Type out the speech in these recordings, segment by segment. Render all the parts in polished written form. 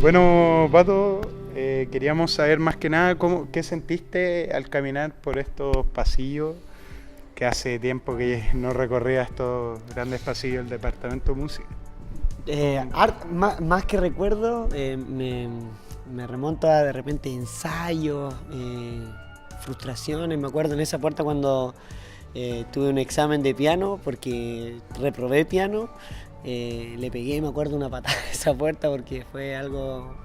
Bueno, Pato, queríamos saber más que nada qué sentiste al caminar por estos pasillos, que hace tiempo que no recorría estos grandes pasillos del departamento de música. Más que recuerdo, me remonto a de repente ensayos, frustraciones. Me acuerdo en esa puerta cuando tuve un examen de piano porque reprobé piano. Le pegué, me acuerdo, una patada a esa puerta porque fue algo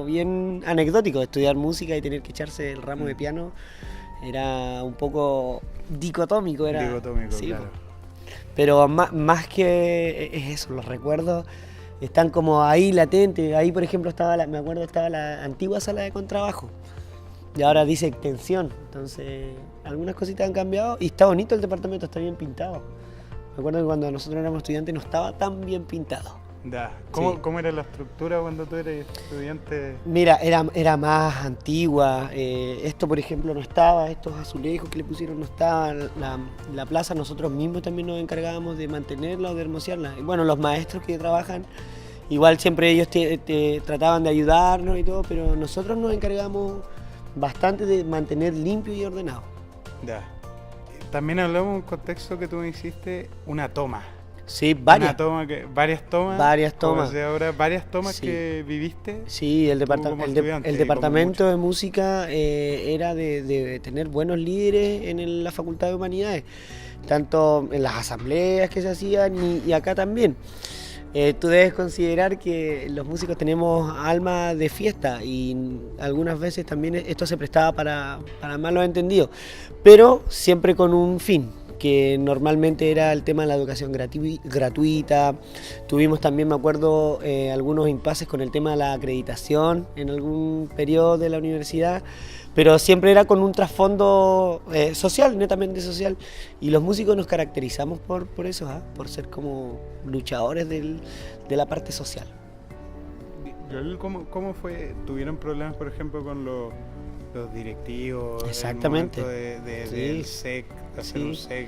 bien anecdótico. Estudiar música y tener que echarse el ramo de piano era un poco dicotómico. Dicotómico, sí, claro. Pero más que es eso, los recuerdos están como ahí latentes. Ahí, por ejemplo, estaba la antigua sala de contrabajo y ahora dice extensión. Entonces, algunas cositas han cambiado y está bonito el departamento, está bien pintado. Me acuerdo que cuando nosotros éramos estudiantes no estaba tan bien pintado. ¿Cómo era la estructura cuando tú eres estudiante? Mira, era más antigua. Esto, por ejemplo, no estaba. Estos azulejos que le pusieron no estaban. La plaza nosotros mismos también nos encargábamos de mantenerla o de hermosearla. Y bueno, los maestros que trabajan, igual siempre ellos te trataban de ayudarnos y todo, pero nosotros nos encargamos bastante de mantener limpio y ordenado. También hablamos en un contexto que tú me hiciste, una toma. Sí, varias. Varias tomas. Varias tomas Sí. Que viviste. Sí, el estudiante, departamento de música era de tener buenos líderes en la Facultad de Humanidades, tanto en las asambleas que se hacían y acá también. Tú debes considerar que los músicos tenemos alma de fiesta y algunas veces también esto se prestaba para malos entendidos, pero siempre con un fin, que normalmente era el tema de la educación gratuita. Tuvimos también, me acuerdo, algunos impases con el tema de la acreditación en algún periodo de la universidad, pero siempre era con un trasfondo social, netamente social, y los músicos nos caracterizamos por eso, por ser como luchadores de la parte social. ¿Cómo fue? ¿Tuvieron problemas, por ejemplo, con los directivos? Exactamente. Del SEC, hacer un SEC.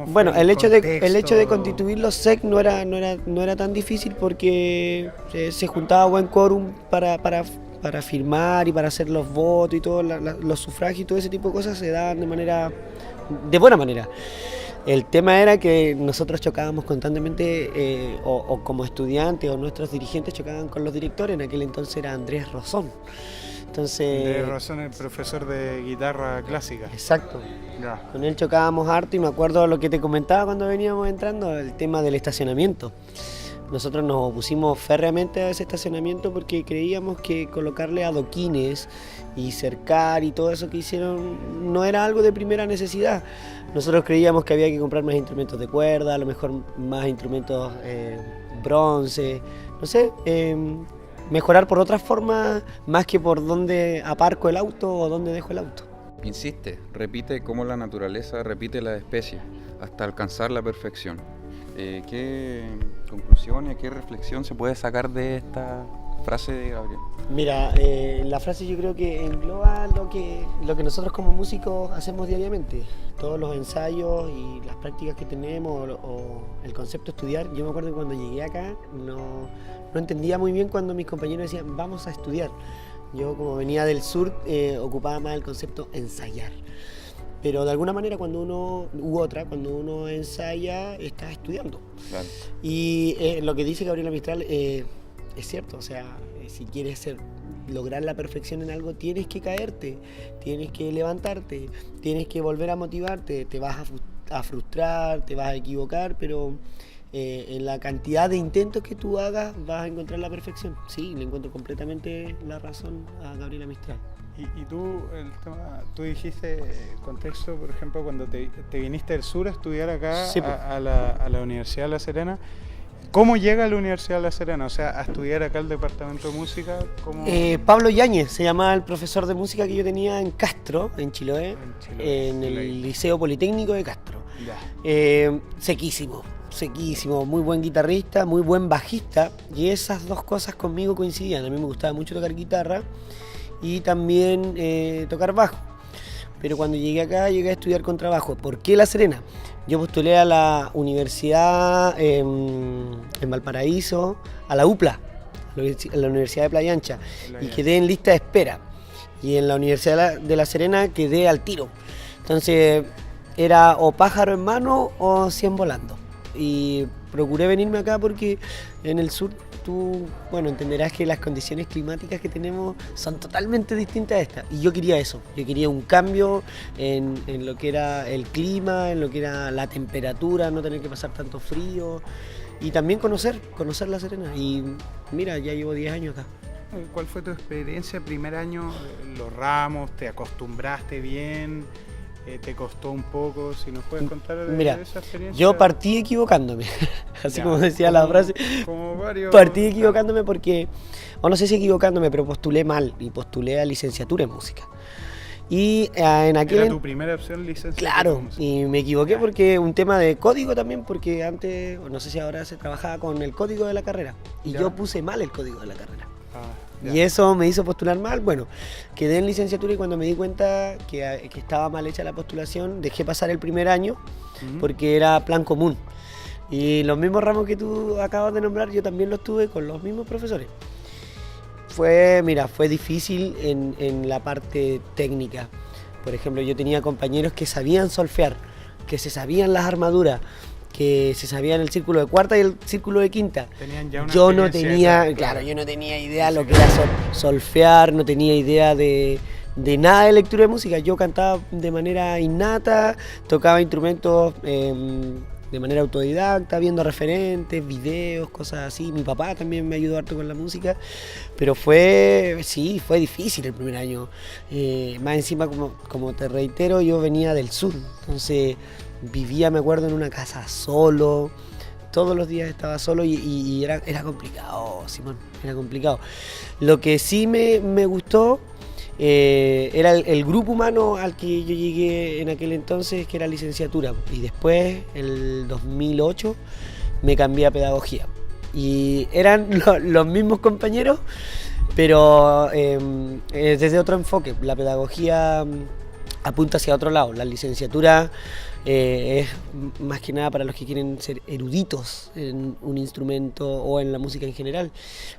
Bueno, el hecho de constituir los SEC no era tan difícil porque se juntaba buen quórum para firmar y para hacer los votos y todo, los sufragios y todo ese tipo de cosas se daban de buena manera. El tema era que nosotros chocábamos constantemente, o como estudiantes o nuestros dirigentes chocaban con los directores. En aquel entonces era Andrés Rosón. Andrés Rosón, el profesor de guitarra clásica. Exacto. Con él chocábamos harto y me acuerdo lo que te comentaba cuando veníamos entrando, el tema del estacionamiento. Nosotros nos opusimos férreamente a ese estacionamiento porque creíamos que colocarle adoquines y cercar y todo eso que hicieron no era algo de primera necesidad. Nosotros creíamos que había que comprar más instrumentos de cuerda, a lo mejor más instrumentos bronce, no sé, mejorar por otras formas más que por dónde aparco el auto o dónde dejo el auto. Insiste, repite cómo la naturaleza repite las especies hasta alcanzar la perfección. ¿Qué conclusiones, qué reflexión se puede sacar de esta frase de Gabriel? Mira, la frase yo creo que engloba lo que nosotros como músicos hacemos diariamente. Todos los ensayos y las prácticas que tenemos o el concepto de estudiar. Yo me acuerdo que cuando llegué acá no entendía muy bien cuando mis compañeros decían vamos a estudiar. Yo como venía del sur ocupaba más el concepto ensayar. Pero de alguna manera cuando uno ensaya está estudiando. Claro. Y lo que dice Gabriela Mistral es cierto, o sea, si quieres lograr la perfección en algo tienes que caerte, tienes que levantarte, tienes que volver a motivarte, te vas a frustrar, te vas a equivocar, pero en la cantidad de intentos que tú hagas vas a encontrar la perfección. Sí, le encuentro completamente la razón a Gabriela Mistral. Y tú dijiste contexto, por ejemplo, cuando te viniste del sur a estudiar acá Sí, a la Universidad de La Serena. ¿Cómo llega a la Universidad de La Serena? O sea, a estudiar acá el departamento de música. Pablo Yáñez se llamaba el profesor de música que yo tenía en Castro, en Chiloé, en el Liceo Politécnico de Castro. Sequísimo, muy buen guitarrista, muy buen bajista, y esas dos cosas conmigo coincidían. A mí me gustaba mucho tocar guitarra y también tocar bajo. Pero cuando llegué acá, llegué a estudiar contrabajo. ¿Por qué La Serena? Yo postulé a la universidad en Valparaíso, a la UPLA, en la Universidad de Playa Ancha, Playa y Ancha. quedé en lista de espera. Y en la Universidad de La Serena quedé al tiro. Entonces era o pájaro en mano o 100 volando. Y procuré venirme acá porque en el sur tú, bueno, entenderás que las condiciones climáticas que tenemos son totalmente distintas a estas. Y yo quería eso, yo quería un cambio en lo que era el clima, en lo que era la temperatura, no tener que pasar tanto frío. Y también conocer La Serena. Y mira, ya llevo 10 años acá. ¿Cuál fue tu experiencia primer año? ¿Los ramos? ¿Te acostumbraste bien? ¿Te costó un poco? Si nos puedes contar de Mira, esa experiencia. yo partí equivocándome, así Ya, como decía la frase. Como varios... Partí equivocándome porque, o no sé si equivocándome, pero postulé mal y postulé a licenciatura en música. Y en aquel... Era tu primera opción, licenciatura. Claro, y me equivoqué porque un tema de código también, porque antes, o no sé si ahora se trabajaba con el código de la carrera, y Ya. yo puse mal el código de la carrera. Ah, Y eso me hizo postular mal. Bueno, quedé en licenciatura y cuando me di cuenta que estaba mal hecha la postulación, dejé pasar el primer año Ujú. porque era plan común. Y los mismos ramos que tú acabas de nombrar, yo también los tuve con los mismos profesores. Fue difícil en la parte técnica. Por ejemplo, yo tenía compañeros que sabían solfear, que se sabían las armaduras, que se sabían el círculo de cuarta y el círculo de quinta. Tenían ya una Yo no experiencia tenía, esa, claro, yo no tenía idea lo que era solfear, no tenía idea de nada de lectura de música. Yo cantaba de manera innata, tocaba instrumentos de manera autodidacta, viendo referentes, videos, cosas así. Mi papá también me ayudó harto con la música, pero fue difícil el primer año. Más encima, como te reitero, yo venía del sur, entonces vivía, me acuerdo, en una casa solo. Todos los días estaba solo y era complicado, Simón, era complicado. Lo que sí me gustó era el grupo humano al que yo llegué en aquel entonces, que era licenciatura. Y después, el 2008, me cambié a pedagogía. Y eran los mismos compañeros, pero desde otro enfoque. La pedagogía apunta hacia otro lado. La licenciatura es más que nada para los que quieren ser eruditos en un instrumento o en la música en general.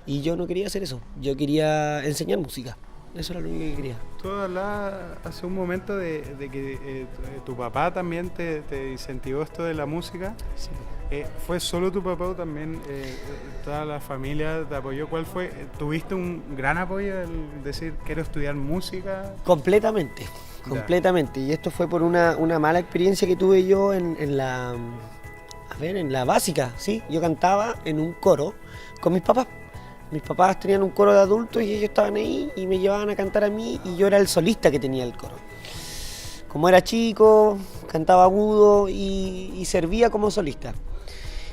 Y yo no quería hacer eso, yo quería enseñar música. Eso era lo único que quería. Tú hablabas hace un momento de que tu papá también te incentivó esto de la música. Sí. ¿Fue solo tu papá o también toda la familia te apoyó? ¿Cuál fue? ¿Tuviste un gran apoyo al decir quiero estudiar música? Completamente. Y esto fue por una mala experiencia que tuve yo en la básica, ¿sí? Yo cantaba en un coro con mis papás. Mis papás tenían un coro de adultos y ellos estaban ahí y me llevaban a cantar a mí y yo era el solista que tenía el coro. Como era chico, cantaba agudo y servía como solista.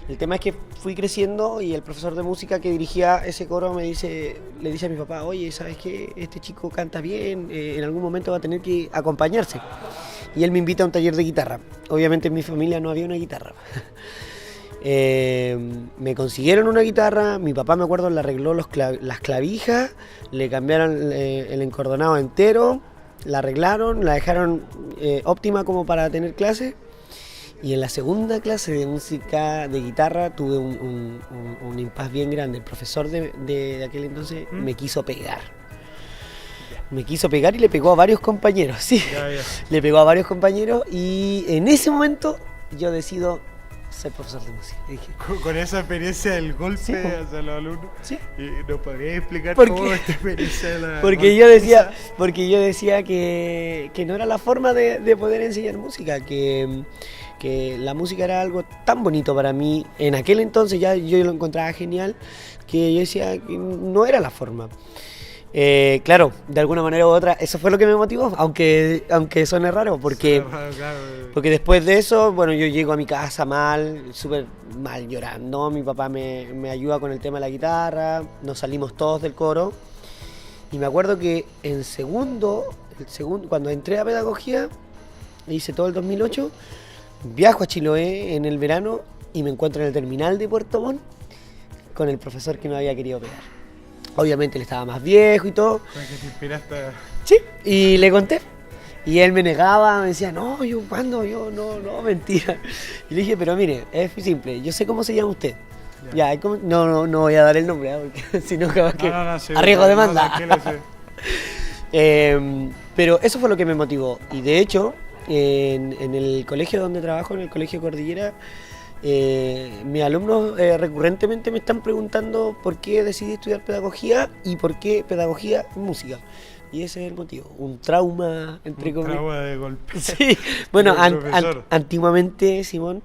El tema es que fui creciendo y el profesor de música que dirigía ese coro le dice a mi papá, oye, ¿sabes qué? Este chico canta bien, en algún momento va a tener que acompañarse. Y él me invita a un taller de guitarra. Obviamente en mi familia no había una guitarra. Me consiguieron una guitarra, mi papá, me acuerdo, le arregló las clavijas, le cambiaron el encordonado entero, la arreglaron, la dejaron óptima como para tener clase. Y en la segunda clase de música de guitarra tuve un impasse bien grande. El profesor de aquel entonces me quiso pegar. Me quiso pegar y le pegó a varios compañeros, sí. Ya. Le pegó a varios compañeros y en ese momento yo decido ser profesor de música. Y dije, Con esa experiencia del golpe Sí, po. hacia los alumnos. sí. ¿Y nos podrías explicar ¿Por cómo qué? esta experiencia de la Porque yo decía que no era la forma de poder enseñar música, que la música era algo tan bonito para mí. En aquel entonces ya yo lo encontraba genial, que yo decía que no era la forma. Claro, de alguna manera u otra, eso fue lo que me motivó, aunque suene raro, porque después de eso, bueno, yo llego a mi casa súper mal, llorando. Mi papá me ayuda con el tema de la guitarra, nos salimos todos del coro. Y me acuerdo que cuando entré a pedagogía, hice todo el 2008, viajo a Chiloé en el verano y me encuentro en el terminal de Puerto Montt con el profesor que no había querido pegar. Obviamente él estaba más viejo y todo. Para que te inspiraste. Sí, y le conté. Y él me negaba, me decía, no, ¿cuándo? Yo, no, mentira. Y le dije, pero mire, es simple, yo sé cómo se llama usted. Ya, no voy a dar el nombre, porque si no, capaz que Sí, arriesgo demanda. tranquilo, sí. Pero eso fue lo que me motivó. Y de hecho, en el colegio donde trabajo, en el Colegio Cordillera, mis alumnos recurrentemente me están preguntando por qué decidí estudiar pedagogía y por qué pedagogía en música. Y ese es el motivo, un trauma, entre comillas. Un trauma de golpe. Sí, bueno, Profesor. antiguamente, Simón,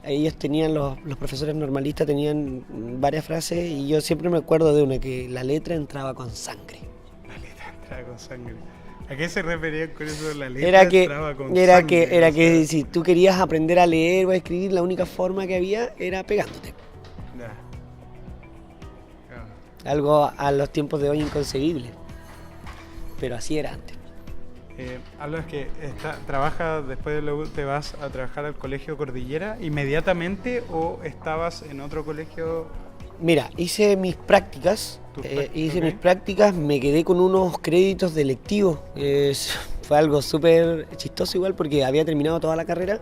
ellos tenían, los profesores normalistas tenían varias frases y yo siempre me acuerdo de una, que la letra entraba con sangre. La letra entraba con sangre. ¿A qué se referían con eso? La letra Era que, entraba con era sangre. que, era o sea, que si tú querías aprender a leer o a escribir, la única forma que había era pegándote. ya. Ya. Algo a los tiempos de hoy inconcebible. Pero así era antes. Hablas que trabajas después de la U, ¿te vas a trabajar al Colegio Cordillera inmediatamente o estabas en otro colegio? Mira, hice mis prácticas, Ok. me quedé con unos créditos de electivo. Fue algo súper chistoso igual porque había terminado toda la carrera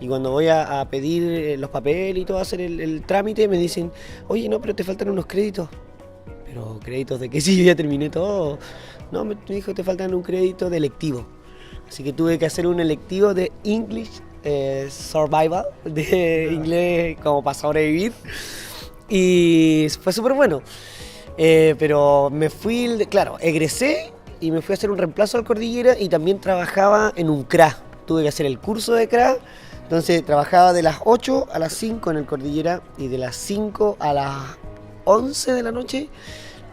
y cuando voy a pedir los papeles y todo, a hacer el trámite, me dicen, oye, no, pero te faltan unos créditos. ¿Pero créditos de qué? Sí, ya terminé todo. No, me dijo, te faltan un crédito de electivo. Así que tuve que hacer un electivo de English Survival, de inglés como para sobrevivir. Y fue súper bueno. Pero me fui, claro, egresé y me fui a hacer un reemplazo al Cordillera y también trabajaba en un CRA. Tuve que hacer el curso de CRA. Entonces trabajaba de las 8 a las 5 en el Cordillera y de las 5 a las 11 de la noche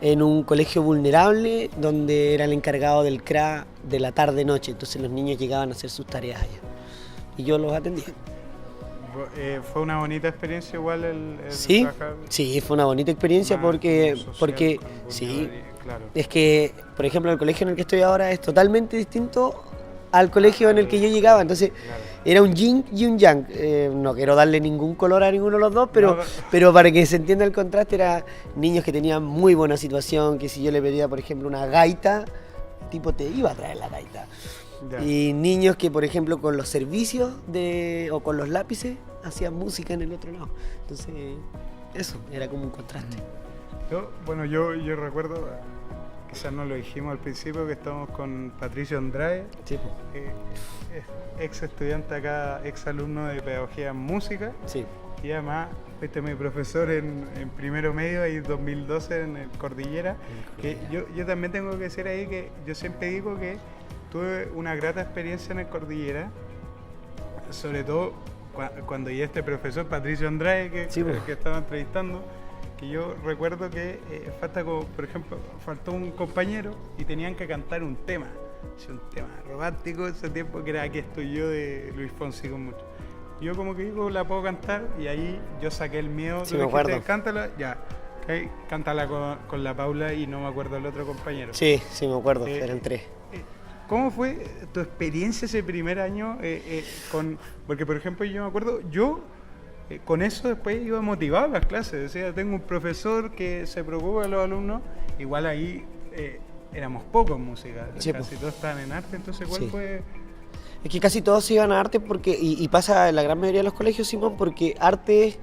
en un colegio vulnerable donde era el encargado del CRA de la tarde-noche. Entonces los niños llegaban a hacer sus tareas allá y yo los atendía. ¿Fue una bonita experiencia igual el Sí, trabajar sí, fue una bonita experiencia más porque social con sí, vulnerabilidad? Claro. es que, por ejemplo, el colegio en el que estoy ahora es totalmente distinto al colegio en el que yo llegaba, entonces Claro. era un yin y un yang. No quiero darle ningún color a ninguno de los dos, pero, No, pero para que se entienda el contraste, era niños que tenían muy buena situación, que si yo le pedía, por ejemplo, una gaita, el tipo te iba a traer la gaita. ya. Y niños que, por ejemplo, con los servicios o con los lápices, hacían música en el otro lado. Entonces, eso, era como un contraste. Yo recuerdo, quizás no lo dijimos al principio, que estamos con Patricio Andrade, Sí, ex estudiante acá, ex alumno de Pedagogía en Música, sí. y además fuiste mi profesor en primero medio, ahí 2012 en el Cordillera. Que yo también tengo que decir ahí que yo siempre digo que tuve una grata experiencia en el Cordillera, sobre todo cuando ya este profesor Patricio Andrade, Sí, pues. que estaba entrevistando, que yo recuerdo que por ejemplo, faltó un compañero y tenían que cantar un tema, un tema romántico ese tiempo, que era Aquí estoy yo de Luis Fonsi con mucho. Yo como que digo, la puedo cantar, y ahí yo saqué el miedo. Sí, Tú me dijiste, acuerdo. cántala, ya, okay, cántala con la Paula, y no me acuerdo el otro compañero. Sí, me acuerdo, Eh, eran 3. ¿Cómo fue tu experiencia ese primer año porque por ejemplo yo me acuerdo, con eso después iba motivado a las clases, decía, tengo un profesor que se preocupa de los alumnos, igual ahí éramos pocos en música, Sí, casi todos estaban en arte, entonces ¿cuál Sí. fue? Es que casi todos se iban a arte porque, y pasa en la gran mayoría de los colegios, Simón, porque arte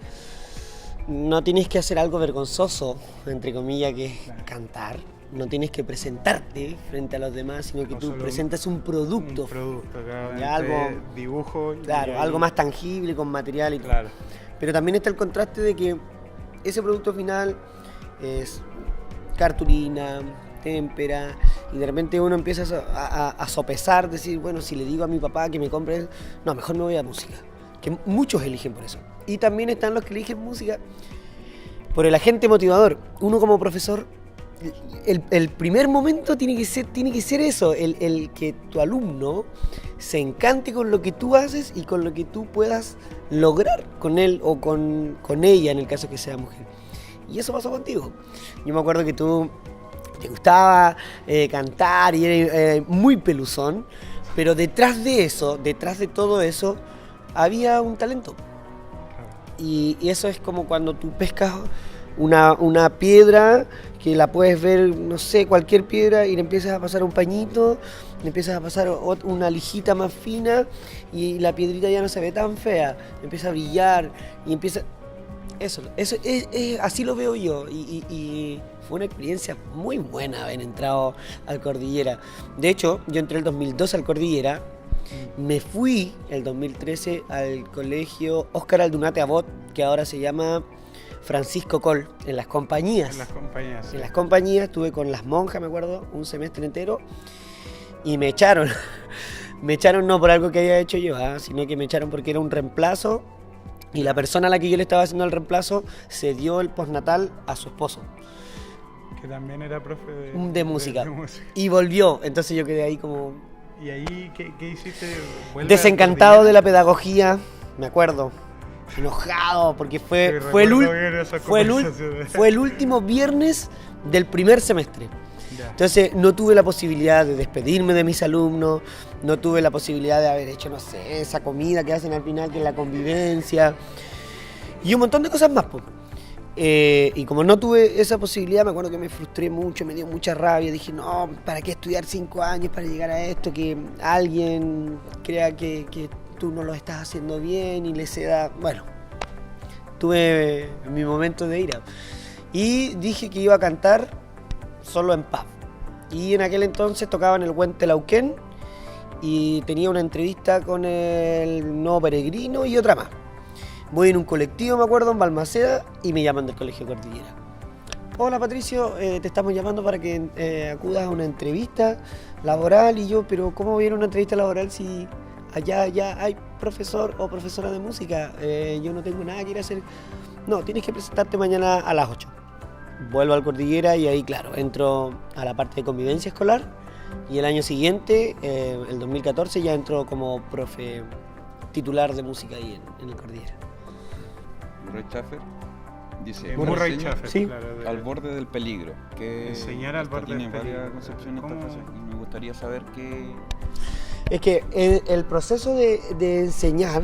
no tienes que hacer algo vergonzoso, entre comillas, que es Claro. cantar. No tienes que presentarte frente a los demás, sino que No tú solo presentas un producto. Un producto, claro, Ya algo- dibujo. Claro, y algo ahí- más tangible, con material y todo. Claro. Pero también está el contraste de que ese producto final es cartulina, témpera, y de repente uno empieza a sopesar, decir, bueno, si le digo a mi papá que me compre, no, mejor me voy a música. Que muchos eligen por eso. Y también están los que eligen música por el agente motivador. Uno como profesor, el primer momento tiene que ser eso, el que tu alumno se encante con lo que tú haces y con lo que tú puedas lograr con él o con ella, en el caso que sea mujer. Y eso pasó contigo. Yo me acuerdo que tú te gustaba cantar y eres muy peluzón, pero detrás de eso, detrás de todo eso, había un talento. Y eso es como cuando tú pescas una piedra que la puedes ver, no sé, cualquier piedra, y le empiezas a pasar un pañito, le empiezas a pasar una lijita más fina y la piedrita ya no se ve tan fea, empieza a brillar y empieza... Eso así lo veo yo y fue una experiencia muy buena haber entrado al Cordillera. De hecho, yo entré el 2002 al Cordillera, me fui el 2013 al colegio Óscar Aldunate Abot, que ahora se llama Francisco Coll, en las compañías. En las compañías. En las compañías estuve con las monjas, me acuerdo, un semestre entero y me echaron. Me echaron no por algo que haya hecho yo, sino que me echaron porque era un reemplazo y la persona a la que yo le estaba haciendo el reemplazo se dio el postnatal a su esposo. Que también era profe de música. Y volvió, entonces yo quedé ahí como... ¿Y ahí qué hiciste? Desencantado de la pedagogía, me acuerdo. Enojado porque fue el último viernes del primer semestre. Ya. Entonces no tuve la posibilidad de despedirme de mis alumnos, no tuve la posibilidad de haber hecho, no sé, esa comida que hacen al final, que es la convivencia, y un montón de cosas más, pues. Y como no tuve esa posibilidad, me acuerdo que me frustré mucho, me dio mucha rabia, dije, no, ¿para qué estudiar 5 años para llegar a esto? Que alguien crea que tú no lo estás haciendo bien y le ceda... Bueno, tuve mi momento de ira. Y dije que iba a cantar solo en pub. Y en aquel entonces tocaba en el Huentelauquén y tenía una entrevista con el Nuevo Peregrino y otra más. Voy en un colectivo, me acuerdo, en Balmaceda y me llaman del Colegio Cordillera. Hola Patricio, te estamos llamando para que acudas a una entrevista laboral. Y yo, pero ¿cómo voy a ir a una entrevista laboral si allá ya hay profesor o profesora de música? Yo no tengo nada que ir a hacer. No, tienes que presentarte mañana a las 8. Vuelvo al Cordillera y ahí, claro, entro a la parte de convivencia escolar y el año siguiente, el 2014, ya entro como profe titular de música ahí en el Cordillera. Murray Schafer dice, Murray Schafer, sí. Claro, al borde del peligro. Que enseñar al borde del peligro. Tiene varias concepciones esta frase y me gustaría saber qué... Es que el proceso de enseñar,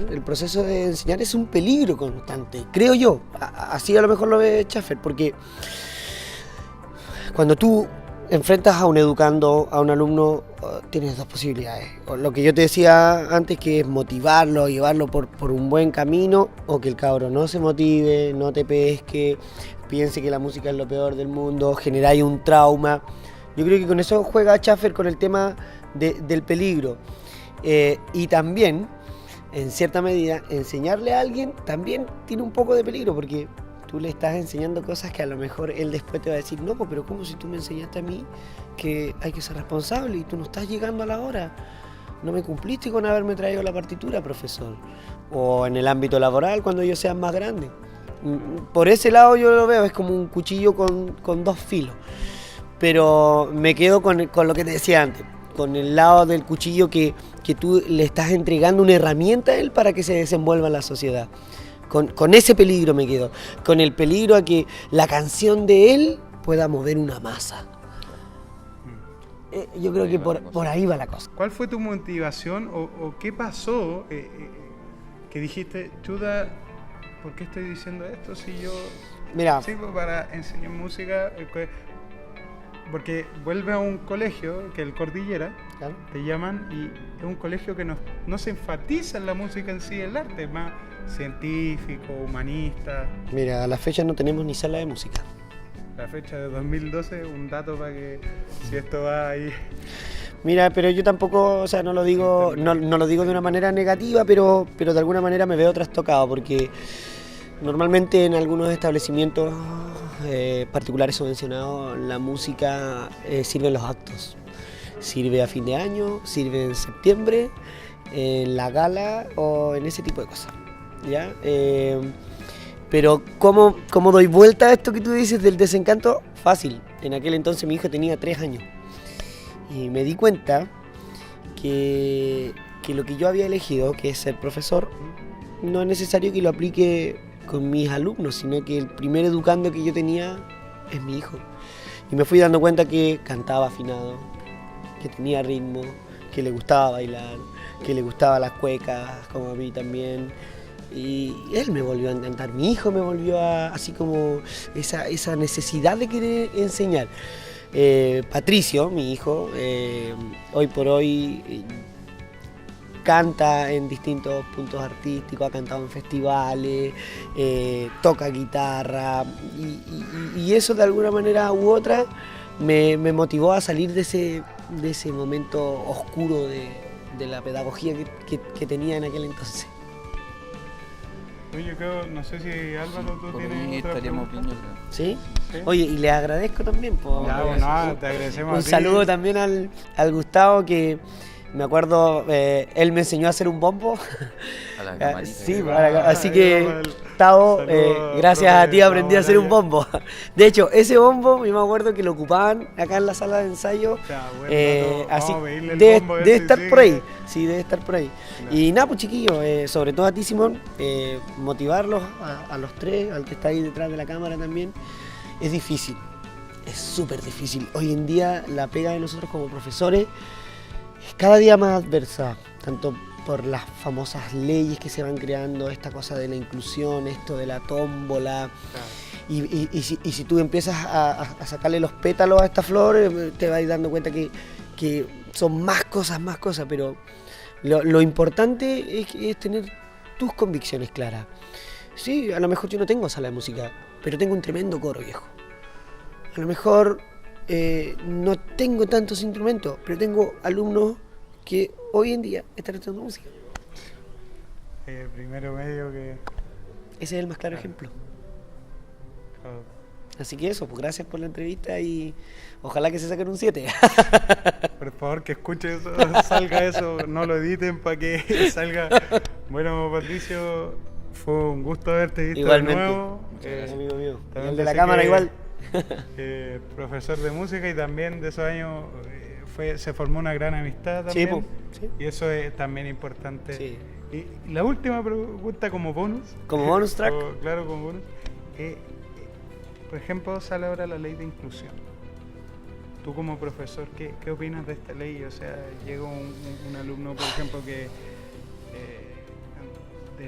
es un peligro constante, creo yo. Así a lo mejor lo ve Schafer, porque cuando tú enfrentas a un educando, a un alumno, tienes dos posibilidades. O lo que yo te decía antes, que es motivarlo, llevarlo por un buen camino, o que el cabro no se motive, no te pesque, piense que la música es lo peor del mundo, generáis un trauma. Yo creo que con eso juega Schafer, con el tema del peligro. Y también, en cierta medida, enseñarle a alguien también tiene un poco de peligro, porque tú le estás enseñando cosas que a lo mejor él después te va a decir, no, pero ¿cómo si tú me enseñaste a mí que hay que ser responsable y tú no estás llegando a la hora? No me cumpliste con haberme traído la partitura, profesor. O en el ámbito laboral, cuando ellos sean más grandes. Por ese lado yo lo veo, es como un cuchillo con dos filos. Pero me quedo con lo que te decía antes, con el lado del cuchillo que tú le estás entregando una herramienta a él para que se desenvuelva en la sociedad. Con ese peligro me quedo, con el peligro a que la canción de él pueda mover una masa. Yo creo que por ahí va la cosa. ¿Cuál fue tu motivación o qué pasó que dijiste, chuta, ¿por qué estoy diciendo esto si yo sirvo para enseñar música? Porque vuelve a un colegio, que es el Cordillera, ¿Claro? Te llaman, y es un colegio que no se enfatiza en la música en sí, el arte, es más científico, humanista. Mira, a la fecha no tenemos ni sala de música. La fecha de 2012, un dato para que si esto va ahí... Mira, pero yo tampoco, o sea, no lo digo de una manera negativa, pero de alguna manera me veo trastocado, porque normalmente en algunos establecimientos particulares subvencionados la música sirve en los actos. Sirve a fin de año, sirve en septiembre, en la gala o en ese tipo de cosas, ¿ya? Pero ¿cómo doy vuelta a esto que tú dices del desencanto? Fácil. En aquel entonces mi hijo tenía 3 años y me di cuenta que lo que yo había elegido, que es ser profesor, no es necesario que lo aplique con mis alumnos, sino que el primer educando que yo tenía es mi hijo. Y me fui dando cuenta que cantaba afinado, que tenía ritmo, que le gustaba bailar, que le gustaban las cuecas, como a mí también. Y él me volvió a encantar, mi hijo me volvió así como esa necesidad de querer enseñar. Patricio, mi hijo, hoy por hoy canta en distintos puntos artísticos, ha cantado en festivales, toca guitarra y eso de alguna manera u otra me motivó a salir de ese momento oscuro de la pedagogía que tenía en aquel entonces. Oye, yo creo, no sé si Álvaro tú Por tienes ahí otra estaríamos pregunta. bien, yo creo. ¿Sí? ¿Sí? Oye, y les agradezco también. Ya, bueno, te agradecemos a Un ti. saludo también al Gustavo, que me acuerdo, él me enseñó a hacer un bombo. A la camarita. Sí, va, así ahí que, va el Tavo, saludo, gracias a profe ti aprendí a hacer un Araya. bombo. De hecho, ese bombo, yo me acuerdo que lo ocupaban acá en la sala de ensayo. Ya, bueno, Así vamos a pedirle el debe, bombo debe ese, estar sí, por ahí. que- Sí, debe estar por ahí. Claro. Y nada, pues chiquillos, sobre todo a ti, Simón, motivarlos a los tres, al que está ahí detrás de la cámara también, es difícil. Es súper difícil. Hoy en día la pega de nosotros como profesores es cada día más adversa, tanto por las famosas leyes que se van creando, esta cosa de la inclusión, esto de la tómbola. Claro. Y si tú empiezas a sacarle los pétalos a esta flor, te vas dando cuenta que son más cosas, pero lo importante es tener tus convicciones claras. Sí, a lo mejor yo no tengo sala de música, pero tengo un tremendo coro, viejo. A lo mejor no tengo tantos instrumentos, pero tengo alumnos que hoy en día están estudiando música. Primero medio que... Ese es el más claro ejemplo. Así que eso, pues gracias por la entrevista y ojalá que se saquen un 7. Por favor, que escuche eso, salga eso, no lo editen para que salga. Bueno, Patricio, fue un gusto haberte visto Igualmente. de nuevo. Amigo mío. Y también el de la sé cámara que, igual. Profesor de música y también de esos años se formó una gran amistad Sí, también. po, sí. Y eso es también importante. Sí. Y la última pregunta como bonus. Como bonus track. Claro, como bonus. Por ejemplo, sale ahora la ley de inclusión. Tú como profesor, ¿qué opinas de esta ley? O sea, llega un alumno, por ejemplo, que,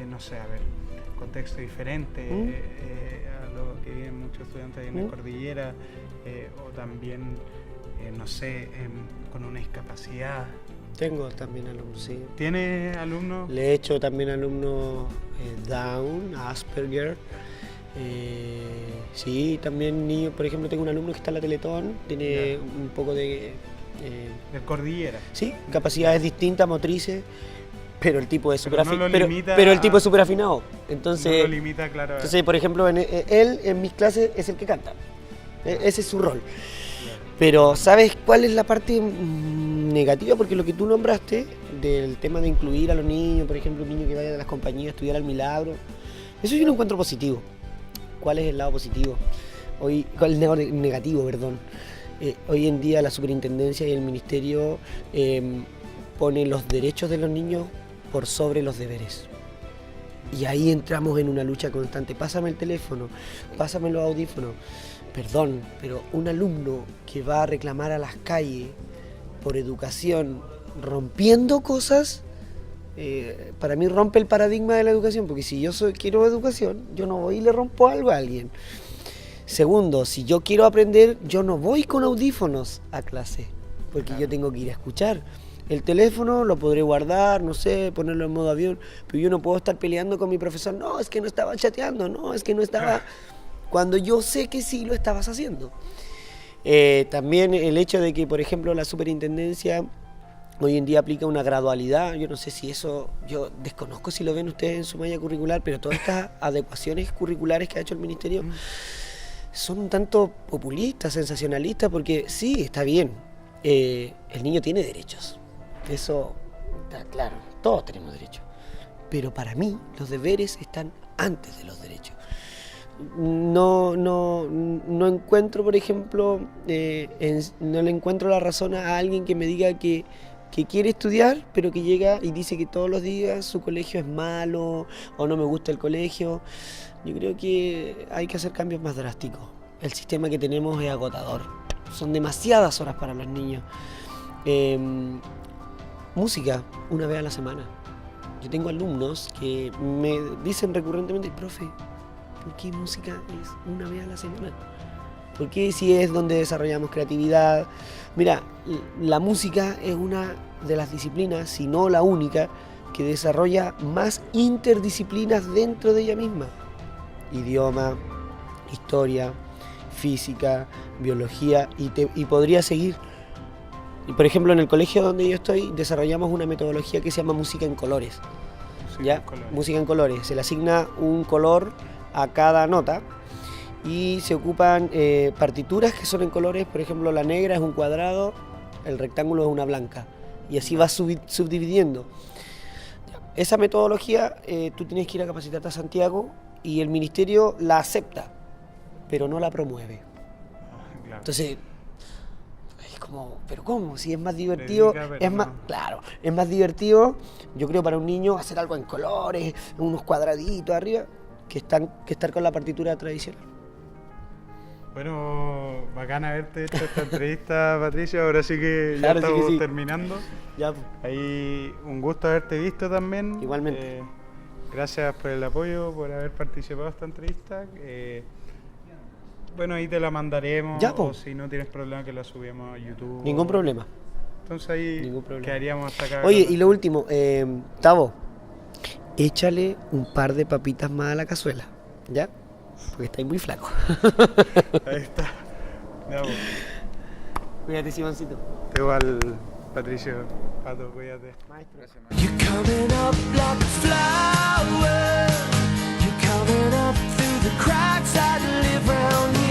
no sé, a ver, contexto diferente a lo que viven muchos estudiantes ahí en la cordillera, o también, no sé, con una discapacidad. Tengo también alumnos, sí. ¿Tiene alumnos? Le he hecho también alumnos Down, Asperger. Sí, también niños, por ejemplo, tengo un alumno que está en la Teletón, tiene un poco de... De cordillera. sí, capacidades distintas, motrices, pero el tipo es súper Pero no lo pero limita el tipo a- es súper afinado. No Entonces, lo limita, claro. entonces, por ejemplo, él en mis clases es el que canta. Ese es su rol. Pero ¿sabes cuál es la parte negativa? Porque lo que tú nombraste del tema de incluir a los niños, por ejemplo, un niño que vaya de las compañías a estudiar al Milagro, eso yo lo encuentro positivo. ¿Cuál es el lado positivo? ¿Cuál es el lado negativo, perdón? Hoy en día la superintendencia y el ministerio ponen los derechos de los niños por sobre los deberes. Y ahí entramos en una lucha constante. Pásame el teléfono, pásame los audífonos. Perdón, pero un alumno que va a reclamar a las calles por educación rompiendo cosas, para mí rompe el paradigma de la educación, porque si yo quiero educación, yo no voy y le rompo algo a alguien. Segundo, si yo quiero aprender, yo no voy con audífonos a clase, porque yo tengo que ir a escuchar. El teléfono lo podré guardar, no sé, ponerlo en modo avión, pero yo no puedo estar peleando con mi profesor. No, es que no estaba chateando, no, es que no estaba... Cuando yo sé que sí lo estabas haciendo. También el hecho de que, por ejemplo, la superintendencia hoy en día aplica una gradualidad. Yo no sé si eso, yo desconozco si lo ven ustedes en su malla curricular, pero todas estas adecuaciones curriculares que ha hecho el ministerio son un tanto populistas, sensacionalistas, porque sí, está bien, el niño tiene derechos. Eso está claro, todos tenemos derechos. Pero para mí los deberes están antes de los derechos. No encuentro, por ejemplo, no le encuentro la razón a alguien que me diga que quiere estudiar, pero que llega y dice que todos los días su colegio es malo o no me gusta el colegio. Yo creo que hay que hacer cambios más drásticos. El sistema que tenemos es agotador. Son demasiadas horas para los niños. Música, una vez a la semana. Yo tengo alumnos que me dicen recurrentemente, profe, ¿por qué música es una vez a la semana? Porque sí es donde desarrollamos creatividad. Mira, la música es una de las disciplinas, si no la única, que desarrolla más interdisciplinas dentro de ella misma. Idioma, historia, física, biología y podría seguir. Y por ejemplo, en el colegio donde yo estoy desarrollamos una metodología que se llama música en colores. ¿Ya? Música en colores. Se le asigna un color a cada nota y se ocupan partituras que son en colores. Por ejemplo, la negra es un cuadrado, el rectángulo es una blanca. Y así vas subdividiendo. Esa metodología tú tienes que ir a capacitarte a Santiago y el ministerio la acepta, pero no la promueve. Claro. Entonces, es como, ¿pero cómo? Si es más divertido, es más, claro, es más divertido, yo creo, para un niño hacer algo en colores, unos cuadraditos arriba, que estar con la partitura tradicional. Bueno, bacán haberte hecho esta entrevista, Patricio. Ahora sí que ya Claro, sí que estamos sí. terminando. Ya, pues. Ahí un gusto haberte visto también. Igualmente. Gracias por el apoyo, por haber participado en esta entrevista. Bueno, ahí te la mandaremos. Ya, po. O si no tienes problema que la subimos a YouTube. Ningún problema. Entonces ahí Ningún problema. quedaríamos hasta acá. Oye, y lo último, Tavo, échale un par de papitas más a la cazuela, ¿ya? Porque estáis muy flaco. Ahí está. Ya, pues. Cuídate, Simoncito. Te va al Patricio. Pato, cuídate. Maestro. Gracias, maestro. You're coming up like a flower. You're coming up through the cracks that live round you.